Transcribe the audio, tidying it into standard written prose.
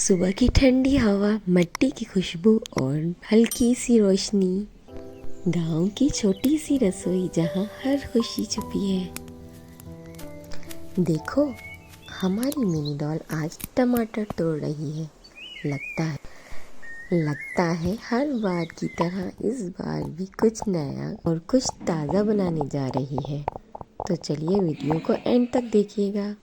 सुबह की ठंडी हवा, मिट्टी की खुशबू और हल्की सी रोशनी। गांव की छोटी सी रसोई जहां हर खुशी छुपी है। देखो, हमारी मिनी डॉल आज टमाटर तोड़ रही है। लगता है हर बार की तरह इस बार भी कुछ नया और कुछ ताज़ा बनाने जा रही है। तो चलिए वीडियो को एंड तक देखिएगा।